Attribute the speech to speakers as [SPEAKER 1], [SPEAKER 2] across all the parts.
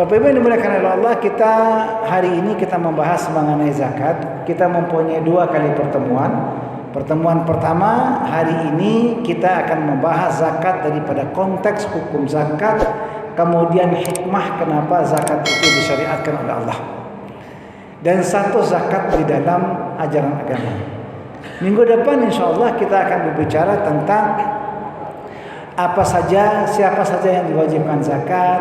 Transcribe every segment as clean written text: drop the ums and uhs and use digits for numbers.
[SPEAKER 1] Bapak Ibu yang dimuliakan oleh Allah, kita hari ini kita membahas mengenai zakat. Kita mempunyai 2 kali pertemuan. Pertemuan pertama hari ini kita akan membahas zakat daripada konteks hukum zakat, kemudian hikmah kenapa zakat itu disyariatkan oleh Allah, dan satu zakat di dalam ajaran agama. Minggu depan insya Allah kita akan berbicara tentang siapa saja yang diwajibkan zakat,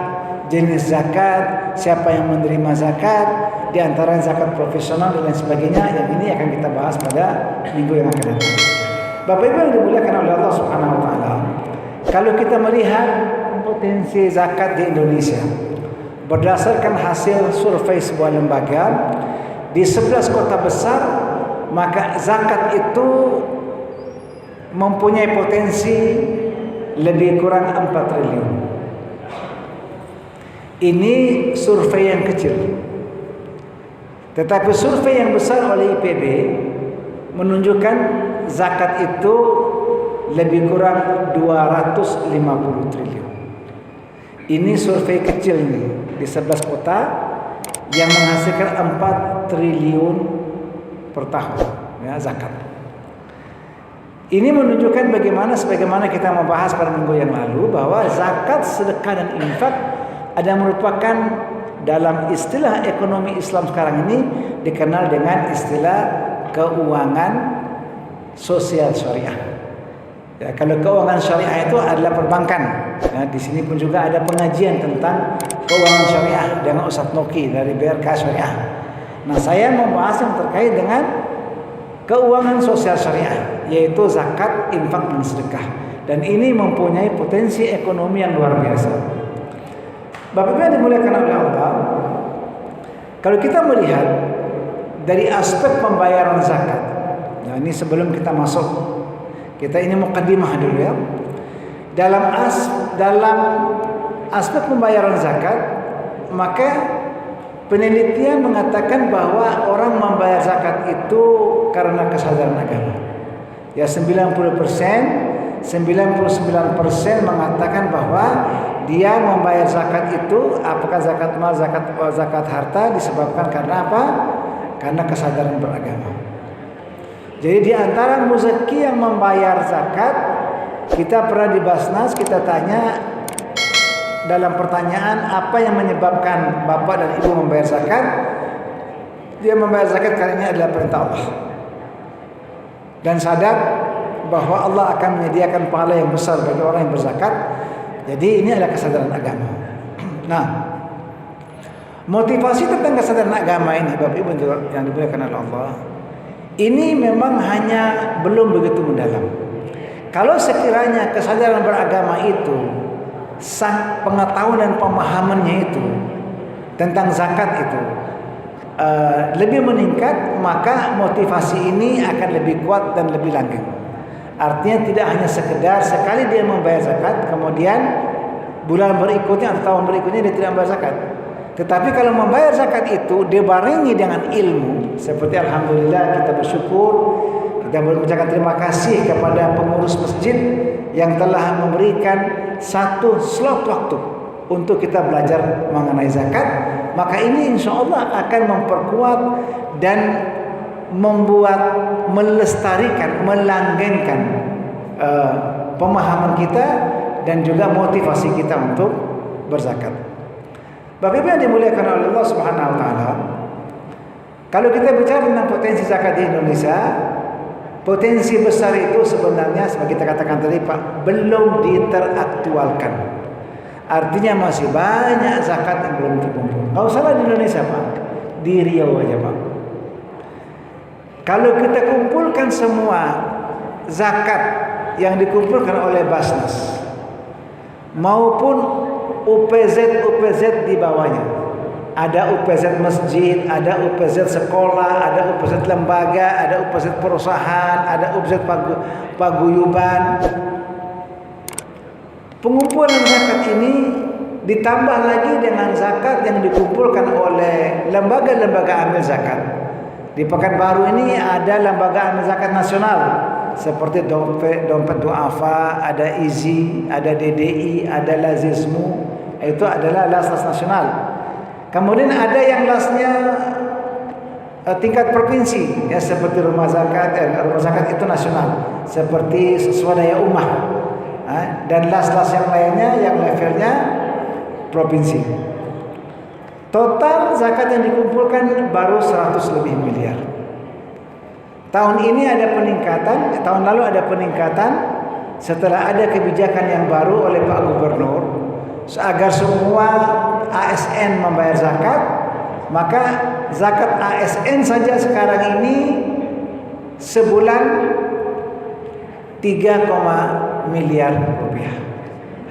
[SPEAKER 1] jenis zakat, siapa yang menerima zakat, di antara zakat profesional dan lain sebagainya. Yang ini akan kita bahas pada minggu yang akan datang. Bapak Ibu yang dimuliakan oleh Allah Subhanahu wa taala, kalau kita melihat potensi zakat di Indonesia berdasarkan hasil survei sebuah lembaga di 11 kota besar, maka zakat itu mempunyai potensi lebih kurang 4 triliun. Ini survei yang kecil. Tetapi survei yang besar oleh IPB menunjukkan zakat itu lebih kurang 250 triliun. Ini survei kecil nih di 11 kota yang menghasilkan 4 triliun per tahun ya, zakat. Ini menunjukkan sebagaimana kita membahas pada minggu yang lalu, bahwa zakat, sedekah dan infak ada merupakan dalam istilah ekonomi Islam sekarang ini dikenal dengan istilah keuangan sosial syariah. Ya, kalau keuangan syariah itu adalah perbankan. Ya, di sini pun juga ada pengajian tentang keuangan syariah dengan Ustaz Noki dari BRK Syariah. Nah, saya membahas yang terkait dengan keuangan sosial syariah, yaitu zakat, infak dan sedekah. Dan ini mempunyai potensi ekonomi yang luar biasa. Bapak Ibu yang dimuliakan oleh Allah, kalau kita melihat dari aspek pembayaran zakat, nah ini sebelum kita masuk, kita ini mukaddimah dulu ya. Dalam aspek pembayaran zakat, maka penelitian mengatakan bahwa orang membayar zakat itu karena kesadaran agama. Ya, 99% mengatakan bahwa dia membayar zakat itu, apakah zakat mal, zakat harta, disebabkan karena apa? Karena kesadaran beragama. Jadi di antara muzaki yang membayar zakat, kita pernah di Basnas, kita tanya dalam pertanyaan apa yang menyebabkan bapak dan ibu membayar zakat. Dia membayar zakat karena ini adalah perintah Allah, dan sadar bahwa Allah akan menyediakan pahala yang besar bagi orang yang berzakat. Jadi ini adalah kesadaran agama. Nah, motivasi tentang kesadaran agama ini, Bapak Ibu yang dimuliakan oleh Allah, ini memang hanya belum begitu mendalam. Kalau sekiranya kesadaran beragama itu, pengetahuan dan pemahamannya itu tentang zakat itu lebih meningkat, maka motivasi ini akan lebih kuat dan lebih langgeng. Artinya tidak hanya sekedar sekali dia membayar zakat, kemudian bulan berikutnya atau tahun berikutnya dia tidak membayar zakat. Tetapi kalau membayar zakat itu dibarengi dengan ilmu, seperti alhamdulillah kita bersyukur, kita mengucapkan terima kasih kepada pengurus masjid yang telah memberikan satu slot waktu untuk kita belajar mengenai zakat, maka ini insya Allah akan memperkuat dan melestarikan, melanggengkan pemahaman kita dan juga motivasi kita untuk berzakat. Bapak Ibu yang dimuliakan oleh Allah Subhanahu wa taala, kalau kita bicara tentang potensi zakat di Indonesia, potensi besar itu sebenarnya seperti kita katakan tadi Pak, belum diteraktualkan. Artinya masih banyak zakat yang belum terkumpul. Enggak usahlah di Indonesia Pak, di Riau aja Pak. Kalau kita kumpulkan semua zakat yang dikumpulkan oleh Basnas maupun UPZ di bawahnya, ada UPZ masjid, ada UPZ sekolah, ada UPZ lembaga, ada UPZ perusahaan, ada UPZ paguyuban. Pengumpulan zakat ini ditambah lagi dengan zakat yang dikumpulkan oleh lembaga-lembaga amil zakat. Di Pekanbaru ini ada lembaga amil zakat nasional seperti dompet duafa, ada IZI, ada DDI, ada Lazismu, itu adalah Lasnas nasional. Kemudian ada yang lasnya tingkat provinsi, ya seperti rumah zakat itu nasional, seperti swadaya ummah, dan las-las yang lainnya yang levelnya provinsi. Total zakat yang dikumpulkan baru 100 lebih miliar. Tahun ini ada peningkatan, tahun lalu ada peningkatan setelah ada kebijakan yang baru oleh Pak Gubernur agar semua ASN membayar zakat. Maka zakat ASN saja sekarang ini sebulan 3, miliar rupiah.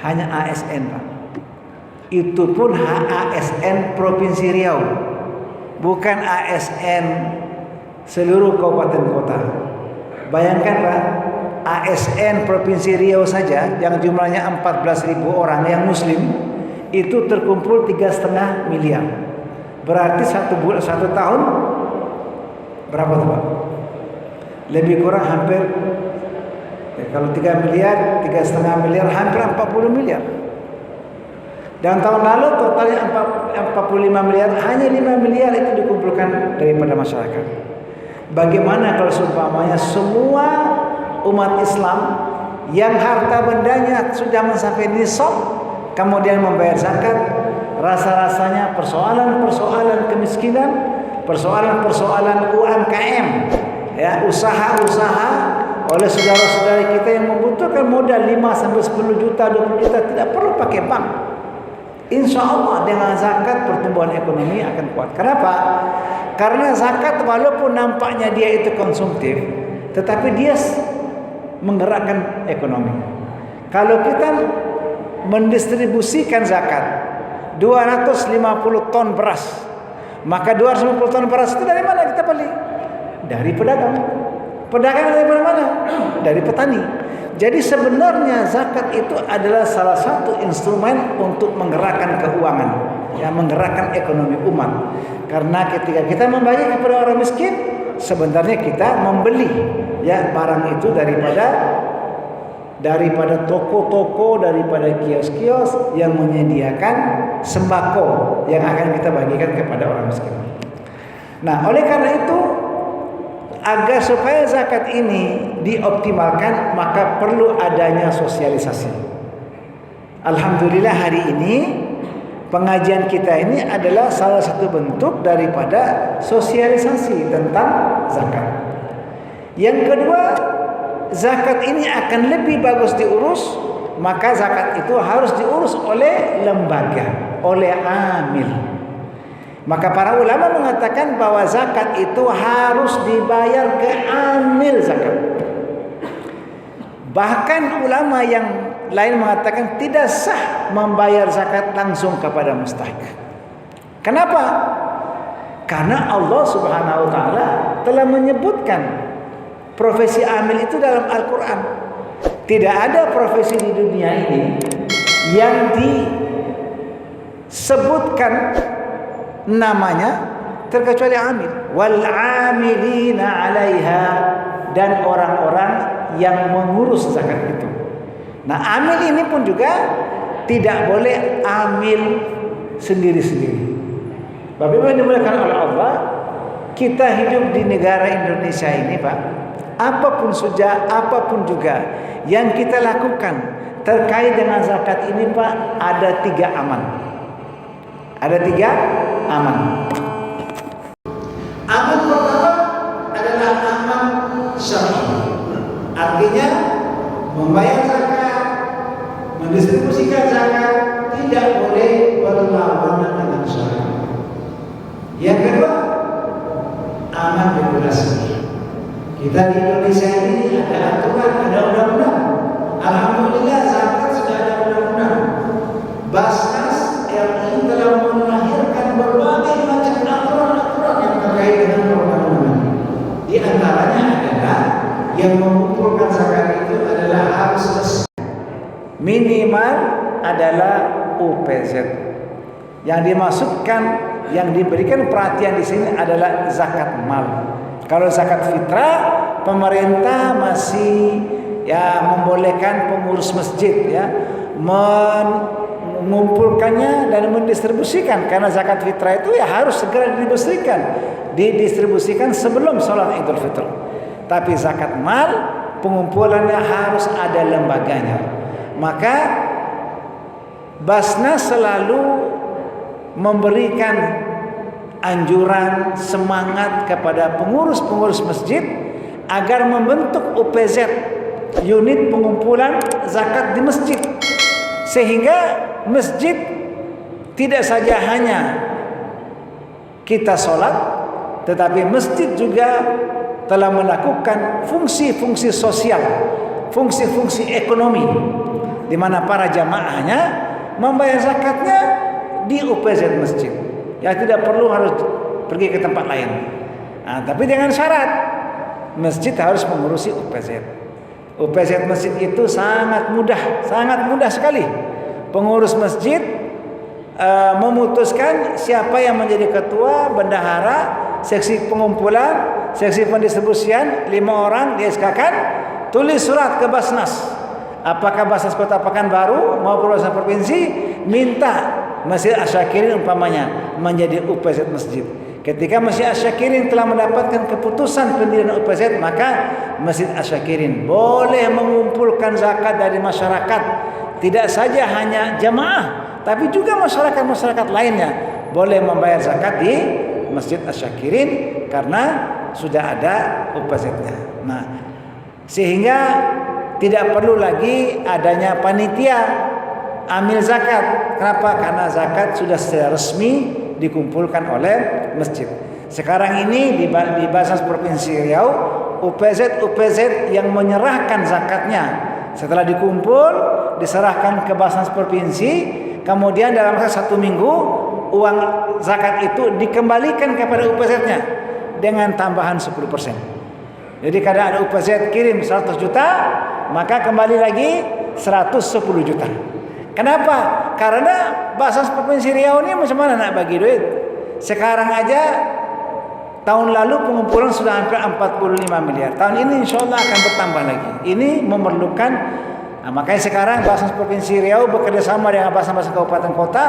[SPEAKER 1] Hanya ASN, Pak. Itu pun ASN Provinsi Riau, bukan ASN seluruh kabupaten kota. Bayangkan, Pak, ASN Provinsi Riau saja yang jumlahnya 14.000 orang yang muslim itu terkumpul 3,5 miliar. Berarti satu tahun berapa tuh, Pak? Lebih kurang hampir, kalau 3 miliar, 3,5 miliar, hampir 40 miliar. Dan tahun lalu totalnya 45 miliar, hanya 5 miliar itu dikumpulkan daripada masyarakat. Bagaimana kalau seumpamanya semua umat Islam yang harta bendanya sudah mencapai nisab kemudian membayar zakat, rasa-rasanya persoalan-persoalan kemiskinan, persoalan-persoalan UMKM, ya, usaha-usaha oleh saudara-saudari kita yang membutuhkan modal 5 sampai 10 juta, 20 juta tidak perlu pakai bank. Insya Allah dengan zakat pertumbuhan ekonomi akan kuat. Kenapa? Karena zakat walaupun nampaknya dia itu konsumtif, tetapi dia menggerakkan ekonomi. Kalau kita mendistribusikan zakat 250 ton beras, maka 250 ton beras itu dari mana kita beli? Dari pedagang. Pedagang dari mana? Dari petani. Jadi sebenarnya zakat itu adalah salah satu instrumen untuk menggerakkan keuangan, ya, menggerakkan ekonomi umat. Karena ketika kita membagi kepada orang miskin, sebenarnya kita membeli, ya, barang itu daripada toko-toko, daripada kios-kios yang menyediakan sembako yang akan kita bagikan kepada orang miskin. Nah, oleh karena itu, agar supaya zakat ini dioptimalkan, maka perlu adanya sosialisasi. Alhamdulillah hari ini pengajian kita ini adalah salah satu bentuk daripada sosialisasi tentang zakat. Yang kedua, zakat ini akan lebih bagus diurus, maka zakat itu harus diurus oleh lembaga, oleh amil. Maka para ulama mengatakan bahwa zakat itu harus dibayar ke amil zakat. Bahkan ulama yang lain mengatakan tidak sah membayar zakat langsung kepada mustahik. Kenapa? Karena Allah Subhanahu wa taala telah menyebutkan profesi amil itu dalam Al-Quran. Tidak ada profesi di dunia ini yang disebutkan namanya terkecuali amil. Wal amilina 'alaiha, dan orang-orang yang mengurus zakat itu. Nah, amil ini pun juga tidak boleh amil sendiri-sendiri. Bapak Ibu yang dimuliakan oleh Allah, kita hidup di negara Indonesia ini, Pak. Apapun juga yang kita lakukan terkait dengan zakat ini, Pak, ada 3 aman. Ada 3 aman. Aman pertama adalah aman syar'i. Artinya membayar zakat, mendistribusikan zakat tidak boleh berlawanan dengan syariat. Yang kedua, aman regulasi. Kita di Indonesia ini ada aturan, ada undang-undang. Alhamdulillah zakat sudah ada undang-undang. Basnas RI telah melahirkan berbagai macam aturan-aturan yang terkait dengan perundang-undangan. Di antaranya adalah yang mengumpulkan zakat itu adalah harus minimal adalah UPZ. Yang dimaksudkan, yang diberikan perhatian di sini adalah zakat mal. Kalau zakat fitrah, pemerintah masih, ya, membolehkan pengurus masjid, ya, mengumpulkannya dan mendistribusikan, karena zakat fitrah itu ya harus segera didistribusikan sebelum sholat Idul Fitri. Tapi zakat mal pengumpulannya harus ada lembaganya. Maka Basnas selalu memberikan anjuran, semangat kepada pengurus-pengurus masjid agar membentuk UPZ, unit pengumpulan zakat di masjid, sehingga masjid tidak saja hanya kita sholat, tetapi masjid juga telah melakukan fungsi-fungsi sosial, fungsi-fungsi ekonomi, di mana para jamaahnya membayar zakatnya di UPZ masjid. Ya, tidak perlu harus pergi ke tempat lain. Nah, tapi dengan syarat masjid harus mengurusi UPZ. UPZ masjid itu sangat mudah sekali. Pengurus masjid memutuskan siapa yang menjadi ketua, bendahara, seksi pengumpulan, seksi pendistribusian, 5 orang di-SK-kan, tulis surat ke Basnas. Apakah Basnas Kota Pekanbaru maupun Basnas Provinsi minta Masjid Asy-Syakirin umpamanya menjadi UPZ masjid. Ketika Masjid Asy-Syakirin telah mendapatkan keputusan pendirian UPZ, maka Masjid Asy-Syakirin boleh mengumpulkan zakat dari masyarakat. Tidak saja hanya jamaah, tapi juga masyarakat lainnya boleh membayar zakat di Masjid Asy-Syakirin karena sudah ada UPZ-nya. Nah, sehingga tidak perlu lagi adanya panitia amil zakat. Kenapa? Karena zakat sudah secara resmi dikumpulkan oleh masjid. Sekarang ini di Basnas Provinsi Riau, UPZ yang menyerahkan zakatnya setelah dikumpul diserahkan ke Basnas Provinsi, kemudian dalam 1 minggu uang zakat itu dikembalikan kepada UPZ-nya dengan tambahan 10%. Jadi kadang ada UPZ kirim 100 juta, maka kembali lagi 110 juta. Kenapa? Karena Basnas Provinsi Riau ini macam mana nak bagi duit? Sekarang aja tahun lalu pengumpulan sudah hampir 45 miliar. Tahun ini insya Allah akan bertambah lagi. Ini memerlukan, makanya sekarang Basnas Provinsi Riau bekerjasama dengan Basnas Kabupaten Kota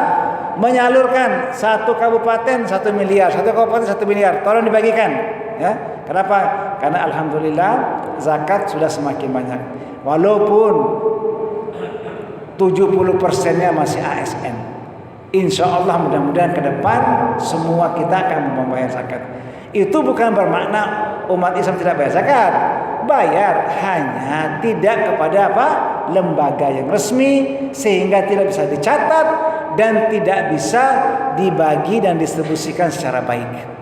[SPEAKER 1] menyalurkan 1 kabupaten 1 miliar, 1 kabupaten 1 miliar. Tolong dibagikan. Ya. Kenapa? Karena alhamdulillah zakat sudah semakin banyak. Walaupun 70%-nya masih ASN. Insya Allah mudah-mudahan ke depan semua kita akan membayar zakat. Itu bukan bermakna umat Islam tidak bayar zakat. Bayar, hanya tidak kepada lembaga yang resmi, sehingga tidak bisa dicatat dan tidak bisa dibagi dan distribusikan secara baik.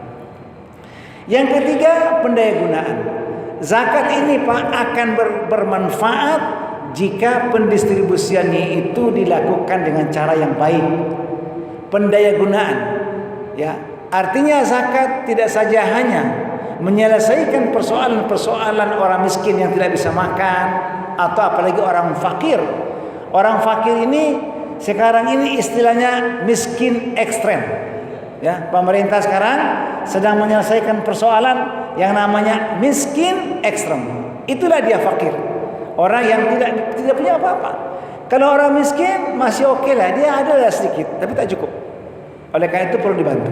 [SPEAKER 1] Yang ketiga, pendayagunaan. Zakat ini akan bermanfaat jika pendistribusiannya itu dilakukan dengan cara yang baik. Pendayagunaan, ya, artinya zakat tidak saja hanya menyelesaikan persoalan-persoalan orang miskin yang tidak bisa makan, atau apalagi orang fakir. Orang fakir ini sekarang ini istilahnya miskin ekstrem. Ya, pemerintah sekarang sedang menyelesaikan persoalan yang namanya miskin ekstrem. Itulah dia fakir. Orang yang tidak punya apa-apa. Kalau orang miskin masih oke lah, dia ada sedikit, tapi tak cukup. Oleh karena itu perlu dibantu.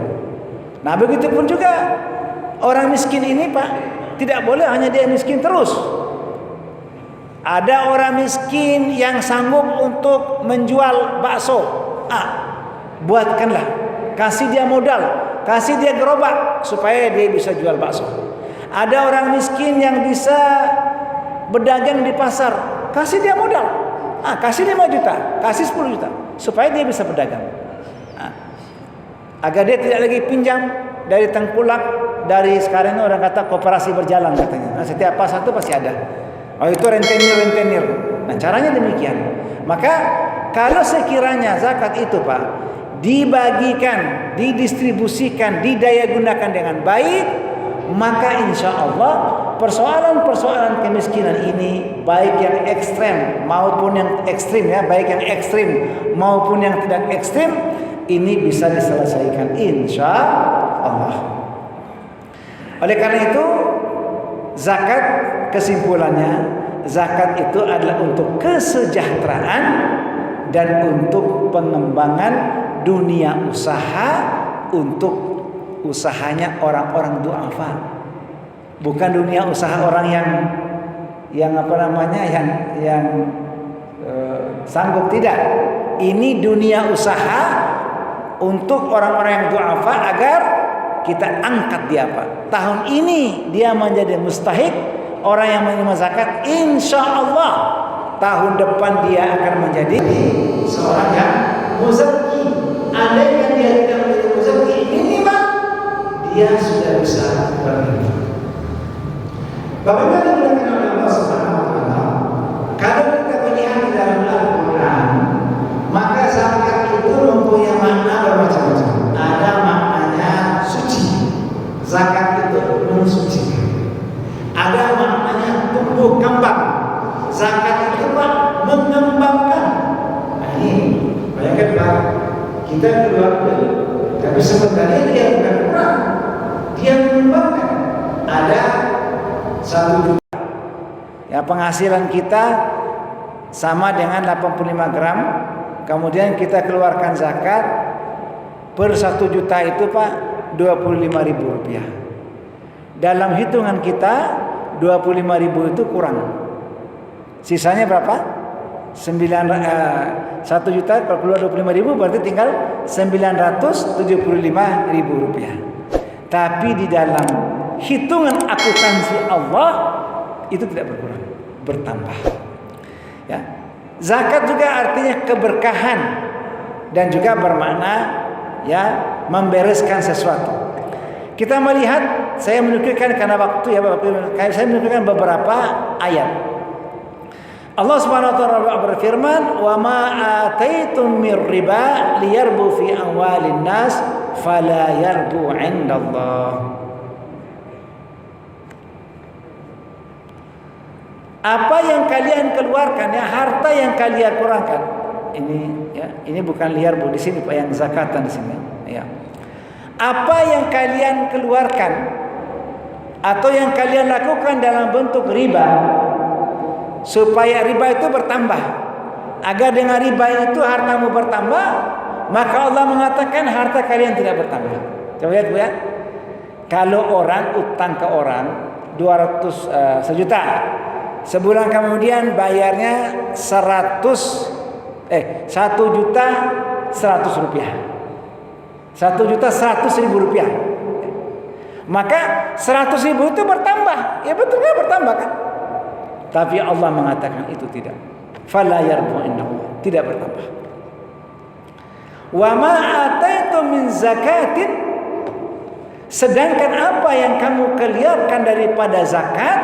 [SPEAKER 1] Nah, begitu pun juga orang miskin ini, Pak, tidak boleh hanya dia miskin terus. Ada orang miskin yang sanggup untuk menjual bakso. Buatkanlah, kasih dia modal, kasih dia gerobak supaya dia bisa jual bakso. Ada orang miskin yang bisa berdagang di pasar, kasih dia modal, kasih 5 juta, kasih 10 juta supaya dia bisa berdagang, agar dia tidak lagi pinjam dari tengkulak. Dari sekarang ini orang kata koperasi berjalan katanya. Setiap pasar itu pasti ada. Itu rentenir. Nah, caranya demikian. Maka kalau sekiranya zakat itu, Pak, dibagikan, didistribusikan, didayagunakan dengan baik, maka insya Allah persoalan-persoalan kemiskinan ini, baik yang ekstrem maupun yang ekstrim, ya, baik yang ekstrim maupun yang tidak ekstrim, ini bisa diselesaikan insya Allah. Oleh karena itu, zakat, kesimpulannya, zakat itu adalah untuk kesejahteraan dan untuk pengembangan dunia usaha, untuk usahanya orang-orang du'afa. Bukan dunia usaha orang yang sanggup, tidak. Ini dunia usaha untuk orang-orang yang du'afa agar kita angkat dia tahun ini dia menjadi mustahik, orang yang menerima zakat, insya Allah tahun depan dia akan menjadi seorang yang muzakki. Andainya dia tidak menjadi muzakki, minimal dia sudah bisa berinfak. Bagaimana dilakukan oleh Allah Subhanahu wa taala? Kalau kita melihat di dalam Al-Qur'an, maka zakat itu mempunyai makna bermacam-macam. Ada maknanya suci. Zakat itu mensucikan. Ada maknanya tumbuh kembang. Zakat itu mengembangkan. Nah, ini bayangkan Pak, kita keluar duit, tapi sebenarnya dia bukan kurang, dia mengembangkan. Ada 1 juta, ya penghasilan kita sama dengan 85 gram, kemudian kita keluarkan zakat per 1 juta itu Pak 25.000 rupiah. Dalam hitungan kita 25.000 itu kurang, sisanya berapa? 1 juta kalau keluar 25.000 berarti tinggal 975.000 rupiah. Tapi di dalam hitungan akuntansi Allah itu tidak berkurang, bertambah. Ya. Zakat juga artinya keberkahan dan juga bermakna ya membereskan sesuatu. Kita melihat, saya menukilkan karena waktu ya saya menukilkan beberapa ayat. Allah Subhanahu wa taala berfirman, "Wa ma ataitum mir riba liyarbu fi amwalin nas fala yarbu 'indallah." Apa yang kalian keluarkan, ya harta yang kalian kurangkan. Ini bukan liar Bu di sini Pak, yang zakatan di sini. Ya. Apa yang kalian keluarkan atau yang kalian lakukan dalam bentuk riba, supaya riba itu bertambah. Agar dengan riba itu hartamu bertambah, maka Allah mengatakan harta kalian tidak bertambah. Coba lihat Bu ya. Kalau orang utang ke orang 1 juta, sebulan kemudian bayarnya 1.100.000 rupiah. 1.100.000 rupiah. Maka 100.000 itu bertambah. Ya betul kan bertambah kan? Tapi Allah mengatakan itu tidak. Fala yarbu indallah, tidak bertambah. Wa ma ataitum min zakatin, sedangkan apa yang kamu keluarkan daripada zakat,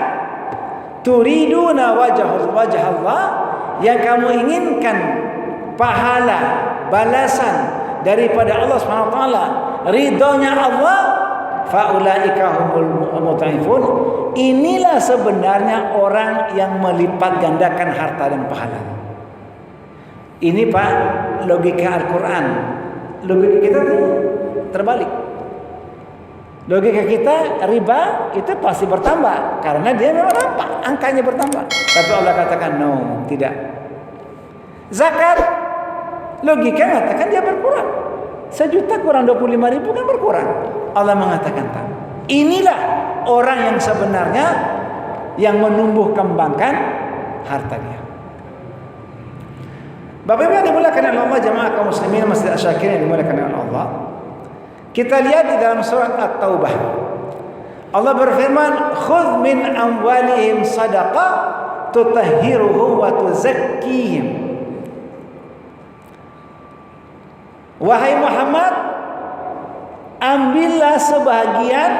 [SPEAKER 1] turiduna wajah Allah, yang kamu inginkan pahala balasan daripada Allah Subhanahu wa taala, ridhonya Allah, faulaika humul mudhaifun. Inilah sebenarnya orang yang melipat gandakan harta dan pahala. Ini Pak logika Al-Qur'an. Logika kita terbalik. Logika kita riba itu pasti bertambah karena dia memang nampak angkanya bertambah. Tapi Allah katakan no, tidak. Zakat logika mengatakan dia berkurang. 1 juta kurang 25.000 kan berkurang. Allah mengatakan tak. Inilah orang yang sebenarnya yang menumbuh kembangkan harta dia. Bapak Ibu yang dimuliakan oleh Allah, jamaah kaum muslimin Masjid Asy-Syakirin yang dimuliakan oleh Allah. Kita lihat di dalam surat At-Taubah. Allah berfirman, "Khudh min amwalihim shadaqah tutahhiruhum wa tuzakkihim." Wahai Muhammad, ambillah sebahagian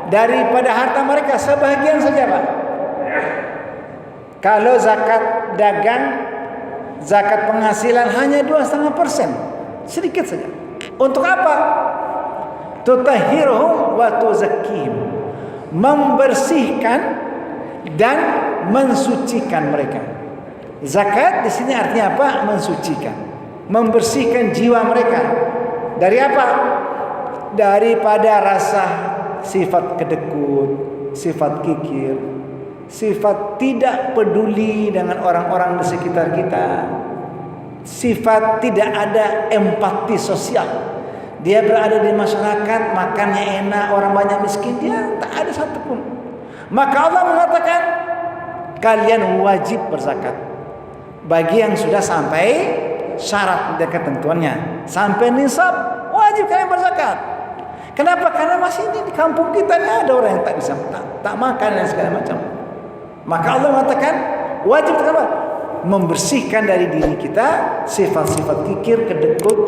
[SPEAKER 1] daripada harta mereka, sebahagian saja Pak. Kalau zakat dagang, zakat penghasilan hanya 2,5%, sedikit saja. Untuk apa? Tutahhiruhum wa tuzakkihim, membersihkan dan mensucikan mereka. Zakat di sini artinya apa? Mensucikan, membersihkan jiwa mereka dari apa? Daripada rasa sifat kedekut, sifat kikir, sifat tidak peduli dengan orang-orang di sekitar kita. sifat tidak ada empati sosial. Dia berada di masyarakat, makannya enak, orang banyak miskin, dia tak ada satupun. Maka Allah mengatakan kalian wajib berzakat bagi yang sudah sampai syarat dan ketentuannya, sampai nisab wajib kalian berzakat. Kenapa? Karena masih di kampung kita ni ada orang yang tak bisa tak makan dan segala macam. Maka Allah mengatakan wajib kenapa? Membersihkan dari diri kita sifat-sifat kikir, kedekut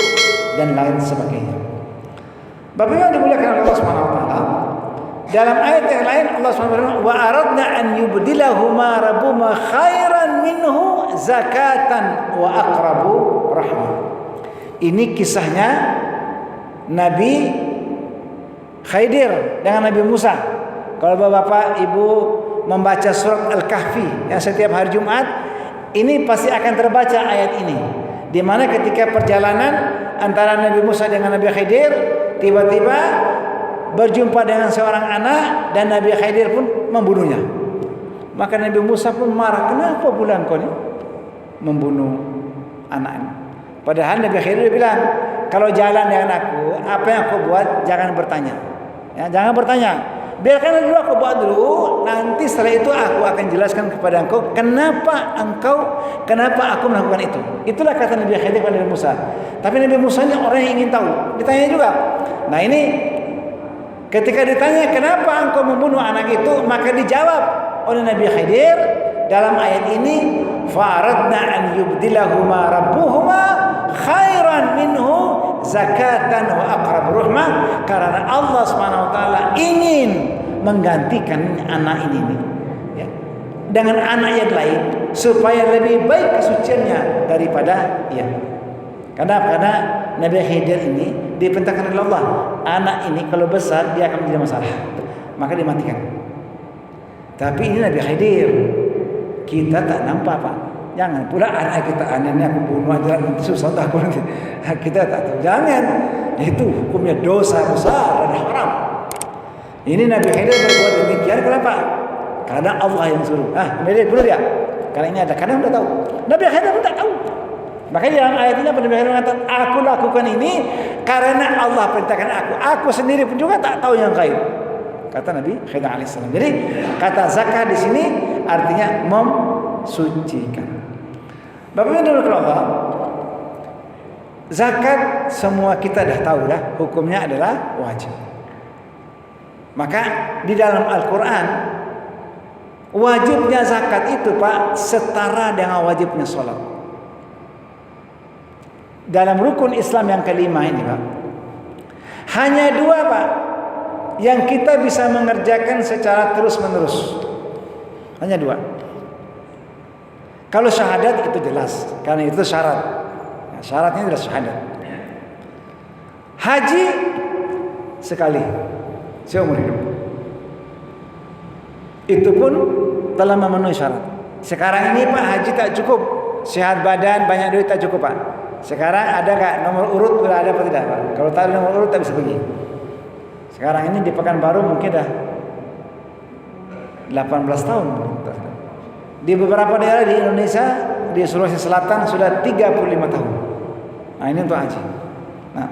[SPEAKER 1] dan lain sebagainya. Bapak yang dimuliakan oleh Allah Subhanahu wa taala, dalam ayat yang lain Allah Subhanahu wa taala wa aradna an yubdilahuma rabbuhuma khairan minhu zakatan wa aqrabu rahmah. Ini kisahnya Nabi Khidir dengan Nabi Musa. Kalau Bapak Ibu membaca surat Al-Kahfi yang setiap hari Jumat, ini pasti akan terbaca ayat ini, di mana ketika perjalanan antara Nabi Musa dengan Nabi Khidir, tiba-tiba berjumpa dengan seorang anak dan Nabi Khidir pun membunuhnya. Maka Nabi Musa pun marah, kenapa pula engkau ni membunuh anak ini? Padahal Nabi Khidir bilang, kalau jalan dengan aku, apa yang aku buat jangan bertanya. Ya, jangan bertanya. Biarkan dulu aku buat dulu, nanti setelah itu aku akan jelaskan kepada engkau kenapa aku melakukan itu. Itulah kata Nabi Khidir kepada Nabi Musa. Tapi Nabi Musa ini orang yang ingin tahu, ditanya juga. Nah ini ketika ditanya kenapa engkau membunuh anak itu, maka dijawab oleh Nabi Khidir dalam ayat ini, faradna an yubdilahuma rabbuhuma khairan minhu zakatan wa aqrab rahmah, karena Allah Subhanahu wa taala ingin menggantikan anak ini ya, dengan anak yang lain supaya lebih baik kesuciannya daripada ya. Karena Nabi Khidir ini diperintahkan oleh Allah, anak ini kalau besar dia akan menjadi masalah, maka dimatikan. Tapi ini Nabi Khidir, kita tak nampak Pak. Jangan pula anak kita, anaknya aku bunuh aja nanti susah tak aku nanti. Kita tak tahu. Jangan. Itu hukumnya dosa besar dan haram. Ini Nabi Khidir berbuat demikian kenapa? Karena Allah yang suruh. Kemudian bunuh dia. Karena ini ada. Karena sudah tahu. Nabi Khidir pun tak tahu. Makanya dalam ayat ini Nabi Khidir mengatakan, aku lakukan ini karena Allah perintahkan aku. Aku sendiri pun juga tak tahu yang gaib. Kata Nabi Khidir alaihissalam. Jadi kata zakat di sini artinya memsucikan. Bapak Ibu kalau Allah, zakat semua kita dah tahu dah, hukumnya adalah wajib. Maka di dalam Al-Quran wajibnya zakat itu Pak setara dengan wajibnya sholat. Dalam rukun Islam yang kelima ini Pak, hanya dua Pak yang kita bisa mengerjakan secara terus menerus. Hanya dua. Kalau syahadat itu jelas, karena itu syarat. Ya, syaratnya adalah syahadat. Haji sekali seumur hidup. Itu pun telah memenuhi syarat. Sekarang ini Pak haji tak cukup, sehat badan, banyak duit tak cukup Pak. Sekarang ada nggak nomor urut, sudah ada apa tidak Pak? Kalau tak ada nomor urut tak bisa pergi. Sekarang ini di Pekanbaru mungkin dah 18 tahun. Di beberapa daerah di Indonesia, di Sulawesi Selatan sudah 35 tahun. Nah ini untuk haji. Nah,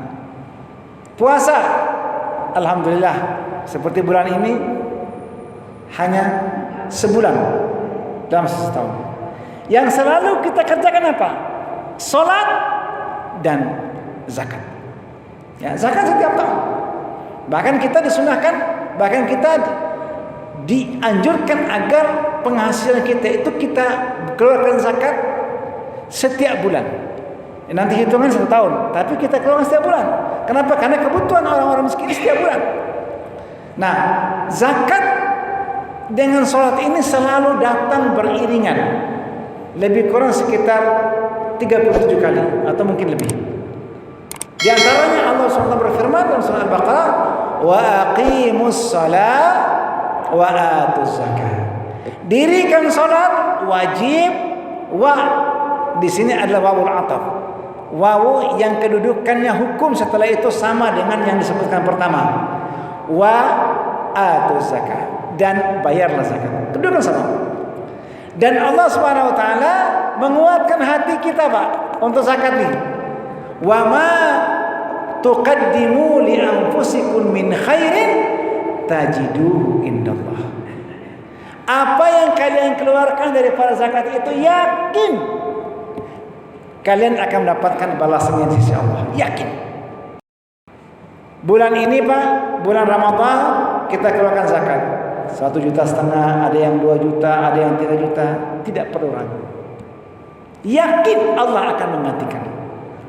[SPEAKER 1] puasa, alhamdulillah, seperti bulan ini hanya sebulan dalam setahun. Yang selalu kita kerjakan apa? Salat dan zakat. Ya, zakat setiap tahun. Bahkan kita disunahkan, bahkan kita dianjurkan agar penghasilan kita itu kita keluarkan zakat setiap bulan. Nanti hitungan 1 tahun, tapi kita keluarkan setiap bulan. Kenapa? Karena kebutuhan orang-orang miskin setiap bulan. Nah, zakat dengan sholat ini selalu datang beriringan, lebih kurang sekitar 37 kali atau mungkin lebih. Di antaranya Allah SWT berfirman dalam surah Al-Baqarah, wa aqimus shalah wa atuz zakat. Dirikan salat wajib, wa di sini adalah wawul ataf. Wawu yang kedudukannya hukum setelah itu sama dengan yang disebutkan pertama. Wa atuz zakat, dan bayarlah zakat. Kedudukan sama. Dan Allah Subhanahu wa taala menguatkan hati kita Pak Untuk zakat nih. Wa ma tuqaddimu li anfusikum min khairin tajiduhu indallah. Apa yang kalian keluarkan daripada zakat itu, yakin kalian akan mendapatkan balasannya di sisi Allah. Yakin. Bulan ini Pak, bulan Ramadan, kita keluarkan zakat 1,5 juta, ada yang 2 juta, ada yang 3 juta. Tidak perlu ragu. Yakin Allah akan menggantikan.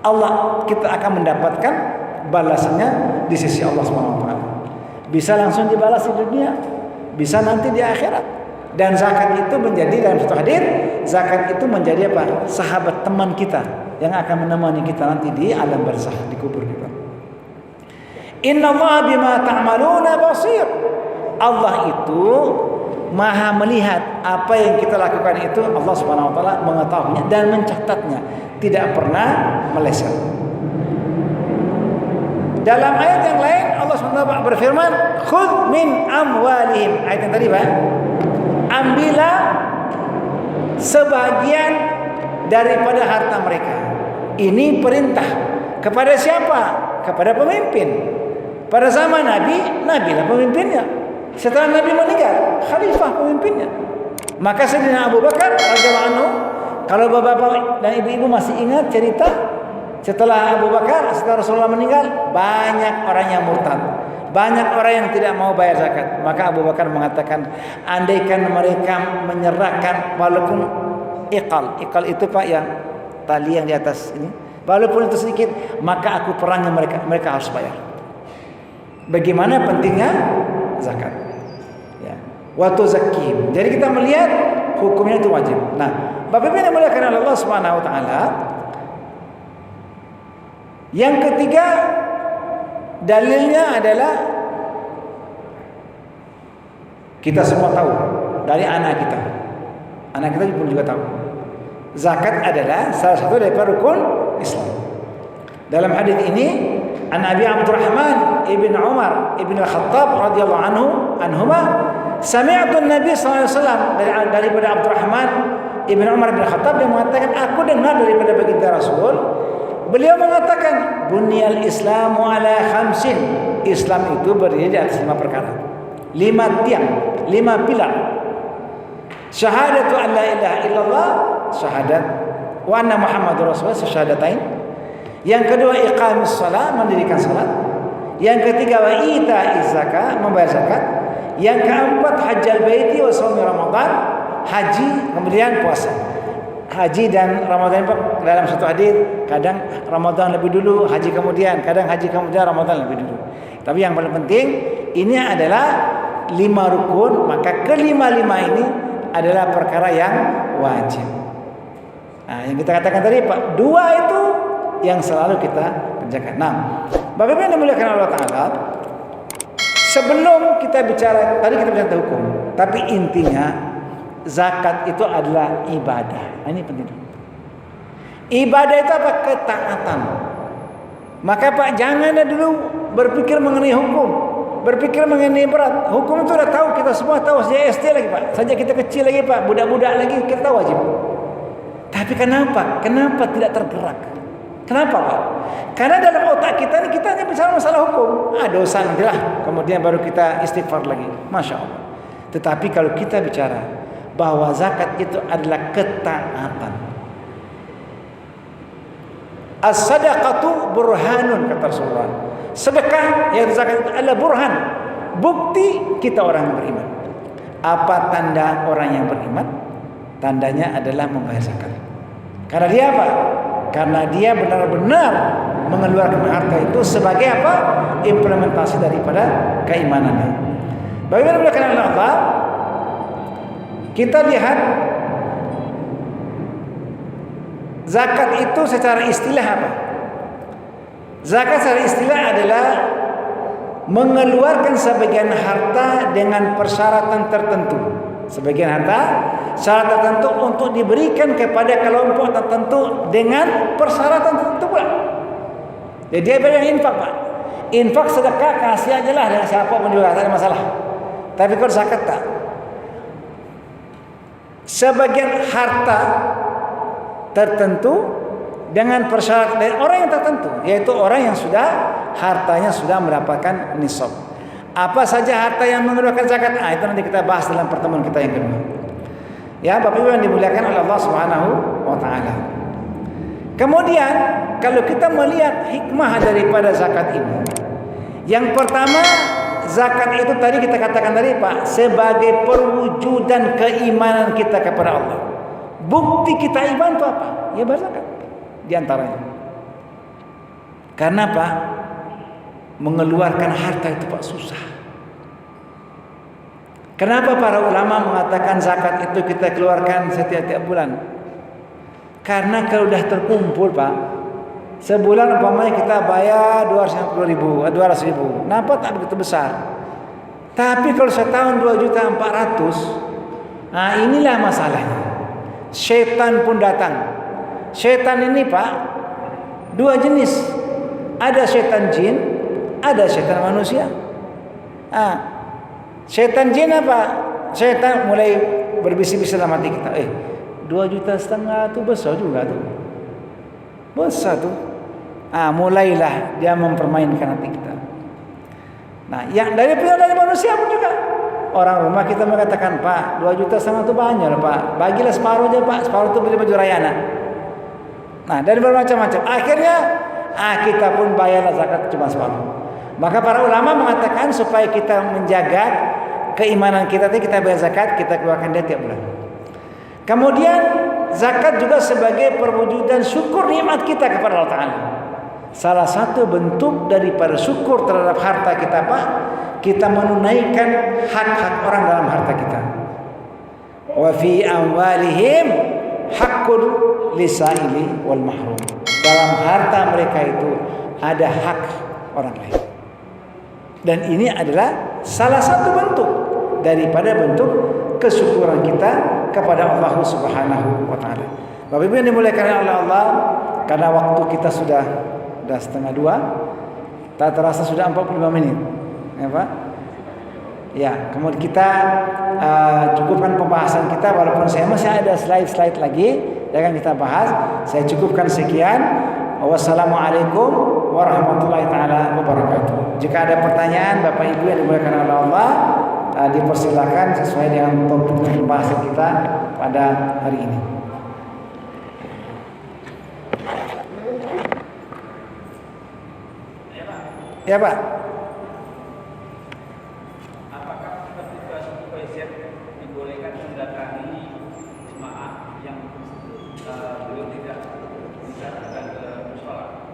[SPEAKER 1] Allah, kita akan mendapatkan balasannya di sisi Allah SWT. Bisa langsung dibalas di dunia, bisa nanti di akhirat. Dan zakat itu menjadi, dalam satu hadis, zakat itu menjadi apa? Sahabat teman kita yang akan menemani kita nanti di alam barzakh, di kubur kita. Innallaha bima ta'maluna basir. Allah itu Maha melihat apa yang kita lakukan itu. Allah Subhanahu wa taala mengetahuinya dan mencatatnya, tidak pernah meleset. Dalam ayat yang lain Allah SWT berfirman, khudh min amwalihim. Ayat yang tadi Pak, ambillah sebagian daripada harta mereka. Ini perintah kepada siapa? Kepada pemimpin. Pada zaman Nabi, Nabi lah pemimpinnya. Setelah Nabi meninggal, khalifah pemimpinnya. Maka Sayyidina Abu Bakar radhiyallahu anhu, kalau bapak-bapak dan ibu-ibu masih ingat cerita, setelah Abu Bakar, setelah Rasulullah meninggal, banyak orang yang murtad, banyak orang yang tidak mau bayar zakat. Maka Abu Bakar mengatakan, andaikan mereka menyerahkan walaupun iqal itu Pak, yang tali yang di atas ini, walaupun itu sedikit, maka aku perangi mereka, mereka harus bayar. Bagaimana pentingnya zakat? Ya. Wa tuzakkihim. Jadi kita melihat hukumnya itu wajib. Nah, Bapak Ibu yang dimuliakan oleh Allah Subhanahu wa taala, yang ketiga dalilnya adalah kita semua tahu dari anak kita. Anak kita pun juga tahu. Zakat adalah salah satu daripada rukun Islam. Dalam hadis ini, an Abi Abdurrahman ibn Umar ibn Al-Khattab radhiyallahu anhuma, sami'tu Nabi sallallahu alaihi wasallam, daripada Abdurrahman ibn Umar ibn Al-Khattab, yang mengatakan, aku dengar daripada baginda Rasul, beliau mengatakan, bunyal Islamu ala khamsin. Islam itu berdiri di atas 5 perkara. 5 tiang, 5 pilar. Syahadatu an la ilaha illallah, syahadat, wa anna Muhammadur Rasulullah, syahadatain. Yang kedua, iqamus shalah, mendirikan salat. Yang ketiga, wa ita'iz zakah, membayar zakat. Yang keempat, hajjal baiti wa shaum Ramadan, haji kemudian puasa. Haji dan Ramadan dalam satu hadis, kadang Ramadan lebih dulu, haji kemudian, kadang haji kemudian Ramadan lebih dulu. Tapi yang paling penting, ini adalah 5 rukun, maka kelima-lima ini adalah perkara yang wajib. Nah, yang kita katakan tadi Pak, 2 itu yang selalu kita kerjakan. Nah, Bapak Ibu yang dimuliakan Allah Ta'ala, sebelum kita bicara, tadi kita bicara hukum, tapi intinya zakat itu adalah ibadah. Nah, ini penting. Ibadah itu apa? Ketaatan. Maka Pak, jangan dulu berpikir mengenai hukum, berpikir mengenai berat. Hukum itu udah tahu, kita semua tahu. Sejak SD lagi Pak, sejak kita kecil lagi Pak, budak-budak lagi kita tahu wajib. Tapi kenapa? Kenapa tidak tergerak? Kenapa Pak? Karena dalam otak kita ini, kita hanya bicara masalah hukum. Dosa nantilah, kemudian baru kita istighfar lagi. Masya Allah. Tetapi kalau kita bicara bahwa zakat itu adalah ketaatan. As-sadaqatu burhanun, kata Rasulullah. Sedekah yang zakat itu adalah burhan, bukti kita orang yang beriman. Apa tanda orang yang beriman? Tandanya adalah membayar zakat. Karena dia apa? Karena dia benar-benar mengeluarkan harta itu sebagai apa? Implementasi daripada keimanannya. Bagaimana karena Allah? Kita lihat zakat itu secara istilah apa? Zakat secara istilah adalah mengeluarkan sebagian harta dengan persyaratan tertentu. Sebagian harta syarat tertentu untuk diberikan kepada kelompok tertentu dengan persyaratan tertentu pula. Jadi dia bilang infak Pak. Infak sedekah kasih aja lah dengan siapa pun juga, tak ada masalah. Tapi kalau zakat tak. Sebagian harta tertentu dengan persyarat dari orang yang tertentu, yaitu orang yang sudah hartanya sudah mendapatkan nisab. Apa saja harta yang mengeluarkan zakat? Itu nanti kita bahas dalam pertemuan kita yang kedua. Ya, Bapak Ibu yang dimuliakan oleh Allah Subhanahu wa taala. Kemudian kalau kita melihat hikmah daripada zakat ini, yang pertama, zakat itu tadi kita katakan tadi Pak, sebagai perwujudan keimanan kita kepada Allah. Bukti kita iman itu apa? Ya berzakat. Di antaranya. Karena Pak, mengeluarkan harta itu Pak susah. Kenapa para ulama mengatakan zakat itu kita keluarkan setiap bulan? Karena kalau sudah terkumpul Pak, sebulan umpamanya kita bayar 200 ribu, nampak tak begitu besar. Tapi kalau setahun 2.400.000, nah inilah masalahnya. Syaitan pun datang. Syaitan ini Pak, dua jenis. Ada syaitan jin, ada syaitan manusia. Syaitan jin apa? Syaitan mulai berbisik-bisik dalam hati kita. 2,5 juta itu besar juga tuh. Besar tuh. Mulailah dia mempermainkan hati kita. Nah, yang dari manusia pun juga. Orang rumah kita mengatakan, Pak, 2,5 juta itu banyak Pak. Bagilah separuh aja Pak. Separuh itu beli baju Rayana. Nah, dari bermacam-macam. Akhirnya, kita pun bayarlah zakat cuma separuh. Maka para ulama mengatakan supaya kita menjaga keimanan kita bayar zakat, kita keluarkan dia tiap bulan. Kemudian zakat juga sebagai perwujudan syukur nikmat kita kepada Allah Ta'ala. Salah satu bentuk daripada syukur terhadap harta kita Pak, kita menunaikan hak-hak orang dalam harta kita. Wa fi amwalihim haqqul lisaili wal mahrum. Dalam harta mereka itu ada hak orang lain. Dan ini adalah salah satu bentuk daripada bentuk kesyukuran kita kepada Allah Subhanahu wa taala. Bapak Ibu yang dimuliakan oleh Allah, karena waktu kita sudah 1:30, tak terasa sudah 45 menit. Ya Pak? Ya, kemudian kita cukupkan pembahasan kita, walaupun saya masih ada slide-slide lagi yang akan kita bahas. Saya cukupkan sekian. Wassalamualaikum warahmatullahi taala wabarakatuh. Jika ada pertanyaan Bapak Ibu yang dimuliakan oleh Allah, dipersilakan sesuai dengan topik pembahasan kita pada hari ini. Ya Pak.
[SPEAKER 2] Apakah petugas UPZ dibolehkan mendatangi jemaah yang belum tidak bisa datang ke musola?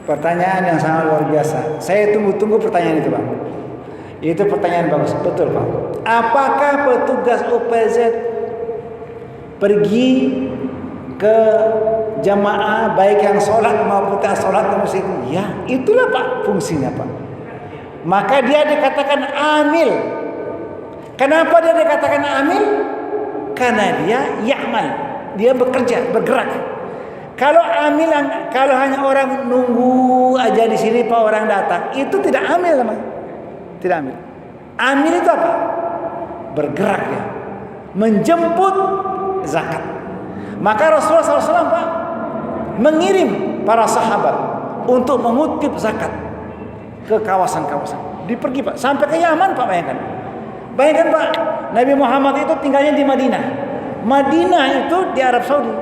[SPEAKER 1] Pertanyaan yang sangat luar biasa. Saya tunggu-tunggu pertanyaan itu Pak. Itu pertanyaan bagus, betul Pak. Apakah petugas UPZ pergi ke jamaah baik yang sholat maupun tak sholat di masjid? Ya, itulah Pak fungsinya Pak. Maka dia dikatakan amil. Kenapa dia dikatakan amil? Karena dia ya'mal, dia bekerja, bergerak. Kalau amil, kalau hanya orang nunggu aja di sini Pak, orang datang, itu tidak amil namanya. Tidak amil. Amil itu apa? Bergerak ya, menjemput zakat. Maka Rasulullah SAW Pak mengirim para sahabat untuk mengutip zakat ke kawasan-kawasan. Dipergi Pak, sampai ke Yaman Pak, bayangkan. Bayangkan Pak, Nabi Muhammad itu tinggalnya di Madinah. Madinah itu di Arab Saudi,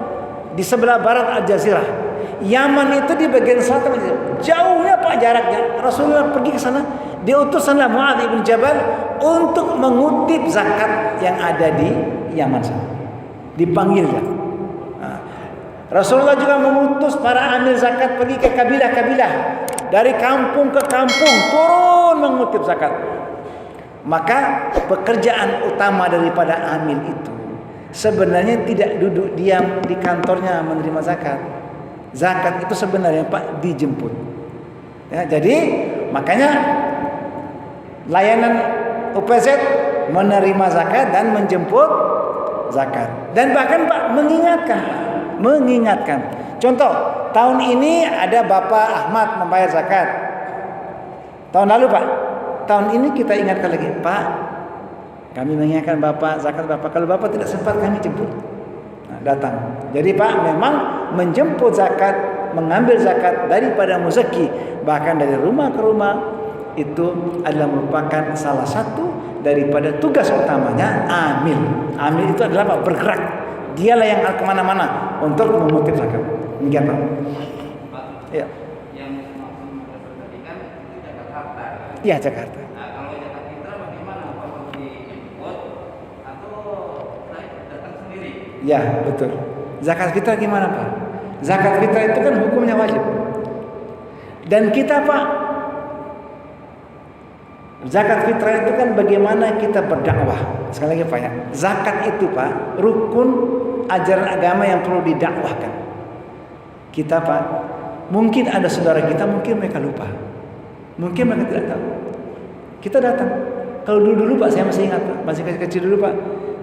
[SPEAKER 1] di sebelah barat Al-Jazirah. Yaman itu di bagian selatan. Jauhnya Pak jaraknya. Rasulullah pergi ke sana, diutuskanlah Mu'adz bin Jabal untuk mengutip zakat yang ada di Yaman sana. Dipanggilnya. Rasulullah juga mengutus para amil zakat pergi ke kabilah-kabilah, dari kampung ke kampung turun mengutip zakat. Maka pekerjaan utama daripada amil itu sebenarnya tidak duduk diam di kantornya menerima zakat. Zakat itu sebenarnya Pak dijemput. Ya, jadi makanya layanan UPZ menerima zakat dan menjemput zakat. Dan bahkan Pak mengingatkan. Contoh, tahun ini ada Bapak Ahmad membayar zakat. Tahun lalu Pak, tahun ini kita ingatkan lagi, Pak, kami mengingatkan Bapak zakat Bapak. Kalau Bapak tidak sempat kami jemput. Nah, datang. Jadi Pak, memang menjemput zakat, mengambil zakat daripada muzaki, bahkan dari rumah ke rumah, itu adalah merupakan salah satu daripada tugas utamanya amil. Amil itu adalah Pak, bergerak. Dialah yang kemana-mana untuk memungut zakat. Demikian Pak. Ya.
[SPEAKER 2] Yang maksud tadi kan itu zakat harta.
[SPEAKER 1] Iya, Jakarta.
[SPEAKER 2] Nah, kalau zakat fitrah bagaimana? Apakah dijemput atau datang sendiri?
[SPEAKER 1] Ya, betul. Zakat fitrah gimana Pak? Zakat fitrah itu kan hukumnya wajib. Dan kita Pak, zakat fitrah itu kan bagaimana kita berdakwah. Sekali lagi Pak ya, zakat itu Pak, rukun ajaran agama yang perlu didakwahkan. Kita Pak, mungkin ada saudara kita, mungkin mereka lupa, mungkin mereka tidak tahu. Kita datang. Kalau dulu Pak, saya masih ingat Pak, masih kecil dulu Pak,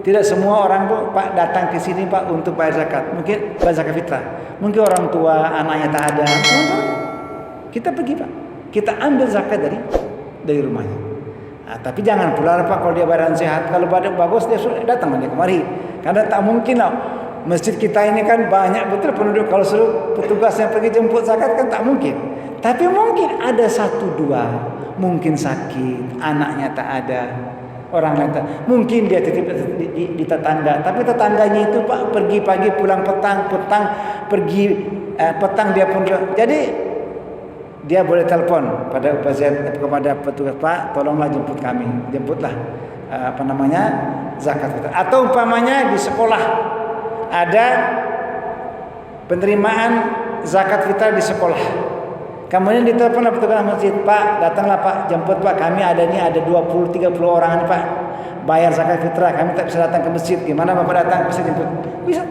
[SPEAKER 1] tidak semua orang tuh Pak datang ke sini Pak untuk bayar zakat. Mungkin bayar zakat fitrah. Mungkin orang tua anaknya tak ada. Kita pergi Pak, kita ambil zakat dari rumahnya. Nah, tapi jangan pula Pak kalau dia badan sehat, kalau badan bagus dia sudah datang dia kemari. Karena tak mungkin lah. Masjid kita ini kan banyak betul penduduk, kalau suruh petugasnya pergi jemput zakat kan tak mungkin. Tapi mungkin ada satu dua, mungkin sakit, anaknya tak ada, orang lain tak. Mungkin dia titip di tetangga, tapi tetangganya itu Pak pergi pagi pulang petang pergi petang dia pun. Jadi dia boleh telepon kepada petugas, Pak, tolonglah jemput kami, jemputlah zakat fitrah. Atau umpamanya di sekolah ada penerimaan zakat fitrah di sekolah. Kemudian ditelepon petugas masjid, Pak, datanglah Pak, jemput Pak, kami ada 20-30 orang ini Pak, bayar zakat fitrah, kami tak bisa datang ke masjid. Gimana Bapak datang bisa jemput? Bisa.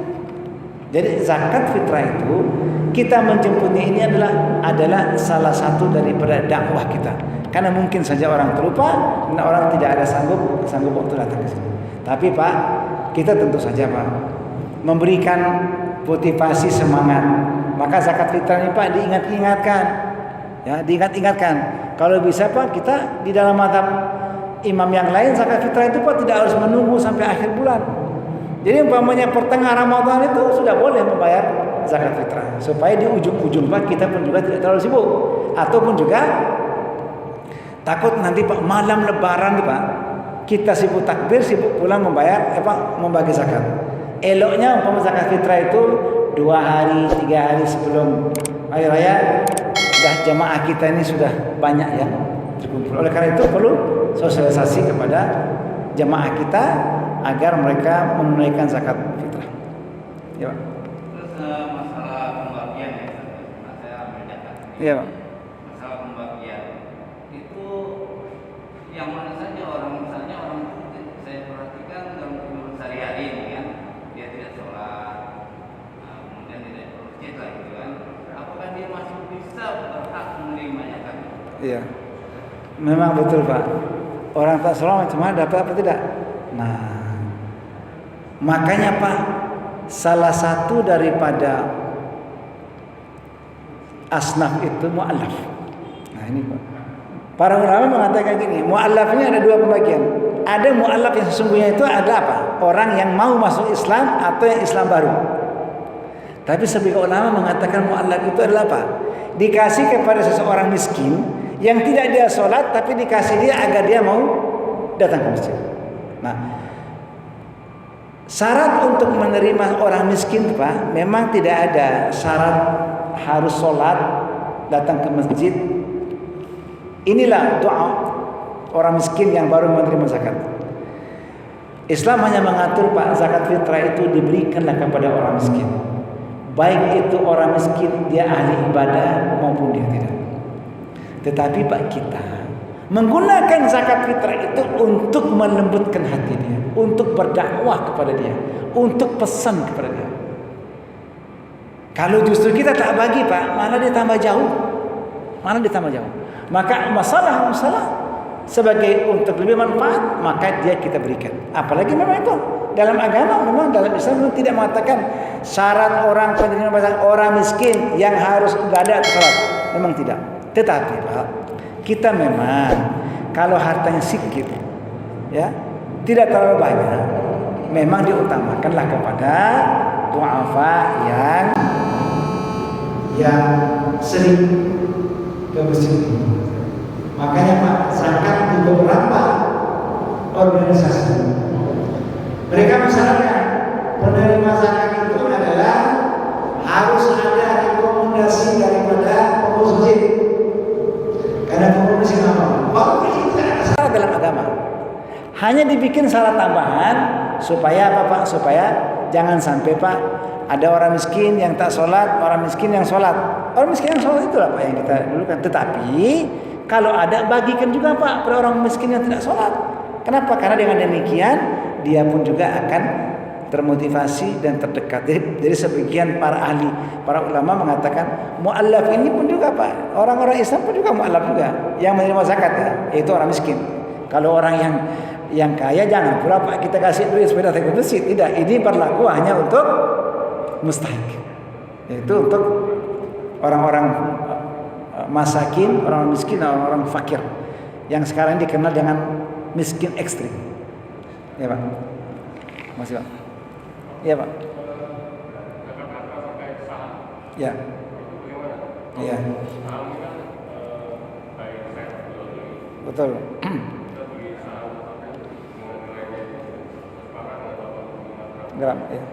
[SPEAKER 1] Jadi zakat fitrah itu kita menjemputnya ini adalah salah satu daripada dakwah kita. Karena mungkin saja orang terlupa dan orang tidak ada sanggup untuk datang ke sini. Tapi Pak, kita tentu saja Pak memberikan motivasi semangat. Maka zakat fitrah ini Pak diingatkan. Ya, diingatkan. Kalau bisa Pak, kita di dalam mazhab imam yang lain zakat fitrah itu Pak tidak harus menunggu sampai akhir bulan. Jadi umpamanya pertengahan Ramadan itu sudah boleh membayar zakat fitrah, supaya di ujung-ujung Pak kita pun juga tidak terlalu sibuk, ataupun juga takut nanti Pak malam Lebaran Pak kita sibuk takbir, sibuk pulang membagi zakat. Eloknya umpama zakat fitrah itu 2 hari 3 hari sebelum hari raya dah jamaah kita ini sudah banyak yang terkumpul. Oleh karena itu perlu sosialisasi kepada jamaah kita agar mereka menunaikan zakat fitrah. Ya Pak.
[SPEAKER 2] Terus masalah pembagian ya, saya menanyakan.
[SPEAKER 1] Iya Pak.
[SPEAKER 2] Masalah pembagian itu yang mana saja orang, misalnya orang itu saya perhatikan dalam kehidupan sehari-hari ini kan, dia tidak sholat, kemudian tidak masjid lah gitu kan. Apakah dia masih bisa berhak menerimanya kan?
[SPEAKER 1] Iya. Memang betul Pak. Orang tak sholat cuma dapat apa tidak? Nah, makanya Pak, salah satu daripada asnaf itu mu'allaf. Nah ini Pak, para ulama mengatakan gini, mu'allaf ini ada 2 pembagian. Ada mu'allaf yang sesungguhnya itu adalah apa? Orang yang mau masuk Islam atau yang Islam baru. Tapi sebagian ulama mengatakan mu'allaf itu adalah apa? Dikasih kepada seseorang miskin yang tidak dia sholat, tapi dikasih dia agar dia mau datang ke masjid. Nah, syarat untuk menerima orang miskin Pak, memang tidak ada syarat harus sholat, datang ke masjid. Inilah doa orang miskin yang baru menerima zakat. Islam hanya mengatur Pak, zakat fitrah itu diberikanlah kepada orang miskin, baik itu orang miskin dia ahli ibadah maupun dia tidak. Tetapi Pak, kita menggunakan zakat fitrah itu untuk melembutkan hati dia, untuk berdakwah kepada dia, untuk pesan kepada dia. Kalau justru kita tak bagi Pak, malah dia tambah jauh. Maka masalah sebagai untuk lebih manfaat, maka dia kita berikan. Apalagi memang itu dalam agama, memang dalam Islam memang tidak mengatakan syarat orang penerima zakat orang miskin yang harus ibadah atau salat, memang tidak. Tetapi Pak, kita memang kalau hartanya sedikit, ya tidak terlalu banyak, memang diutamakanlah kepada du'afa yang sering ke masjid. Makanya Pak, zakat di beberapa organisasi mereka mensyaratkan penerima zakat itu adalah harus ada rekomendasi daripada pengurus masjid. Karena pengurus apa? Walaupun itu tidak ada syarat dalam agama, hanya dibikin syarat tambahan supaya apa Pak? Supaya jangan sampai Pak ada orang miskin yang tak sholat, orang miskin yang sholat. Orang miskin yang sholat itulah Pak yang kita dulukan. Tetapi kalau ada bagikan juga Pak pada orang miskin yang tidak sholat. Kenapa? Karena dengan demikian dia pun juga akan termotivasi dan terdekat. Jadi sebagian para ahli, para ulama mengatakan mu'allaf ini pun juga Pak, orang-orang Islam pun juga mu'allaf juga yang menerima zakat ya, yaitu orang miskin. Kalau orang yang kaya jangan pula Pak kita kasih duit sepeda teknologi, tidak. Ini berlaku hanya untuk mustahik, yaitu untuk orang-orang masakin, orang miskin, orang fakir yang sekarang dikenal dengan miskin ekstrim. Ya Pak, masih Pak. Ya Pak. Ya. Ya. Betul. Gram, ya.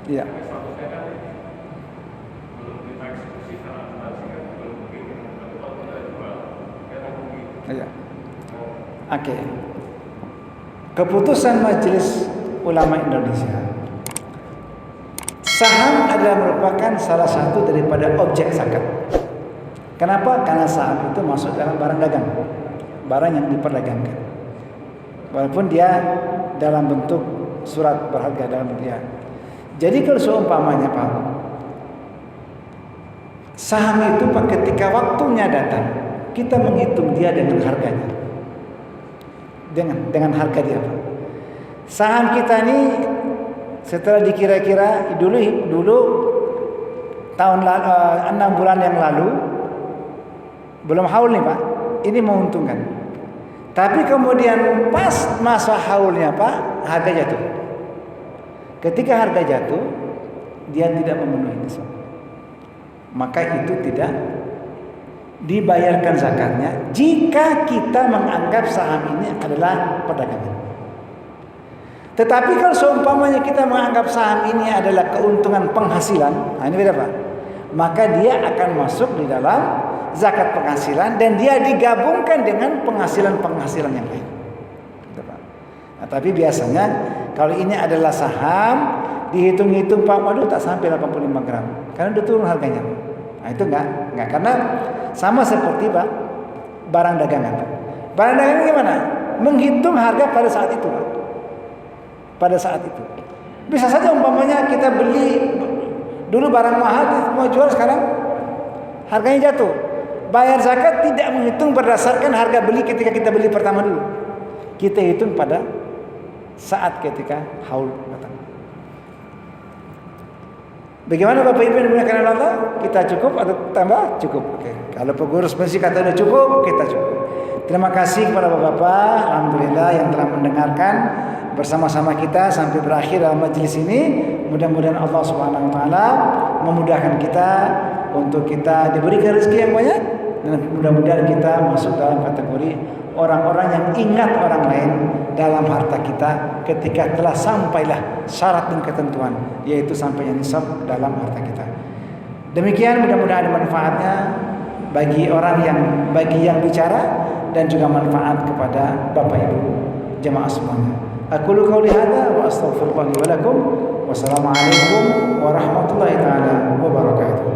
[SPEAKER 1] Iya. Iya. Oke. Keputusan Majelis Ulama Indonesia, saham adalah merupakan salah satu daripada objek zakat. Kenapa? Karena saham itu masuk dalam barang dagang, barang yang diperdagangkan. Walaupun dia dalam bentuk surat berharga dalam dia. Jadi kalau seumpamanya Pak, saham itu Pak ketika waktunya datang, kita menghitung dia dengan harganya. Dengan harga dia Pak. Saham kita ini setelah dikira-kira dulu tahun 6 bulan yang lalu belum haul nih Pak, ini menguntungkan. Tapi kemudian pas masa haulnya Pak, harga jatuh. Ketika harga jatuh, dia tidak memenuhi nisab, maka itu tidak dibayarkan zakatnya jika kita menganggap saham ini adalah perdagangan. Tetapi kalau seumpamanya kita menganggap saham ini adalah keuntungan penghasilan, nah ini beda Pak, maka dia akan masuk di dalam zakat penghasilan dan dia digabungkan dengan penghasilan-penghasilan yang lain. Nah, tapi biasanya kalau ini adalah saham, dihitung-hitung Pak, waduh tak sampai 85 gram karena udah turun harganya. Nah itu enggak, karena sama seperti Pak barang dagangan. Barang dagangan gimana? Menghitung harga pada saat itu Pak. Pada saat itu bisa saja umpamanya kita beli dulu barang mahal mau jual, sekarang harganya jatuh. Bayar zakat tidak menghitung berdasarkan harga beli ketika kita beli pertama dulu. Kita hitung pada saat ketika haul datang. Bagaimana Bapak Ibu yang dimuliakan Allah? Kita cukup atau tambah? Cukup. Oke. Kalau pengurus masjid kata sudah cukup, kita cukup. Terima kasih kepada Bapak-bapak, alhamdulillah yang telah mendengarkan bersama-sama kita sampai berakhir dalam majelis ini. Mudah-mudahan Allah Subhanahu wa taala memudahkan kita untuk kita diberikan rezeki yang banyak dan mudah-mudahan kita masuk dalam kategori orang-orang yang ingat orang lain dalam harta kita ketika telah sampailah syarat dan ketentuan, yaitu sampainya nisab dalam harta kita. Demikian, mudah-mudahan ada manfaatnya bagi yang bicara dan juga manfaat kepada Bapak Ibu jemaah semuanya. Aqulu qouli hadza wa astaghfirullah li wa lakum. Wassalamualaikum warahmatullahi taala wabarakatuh.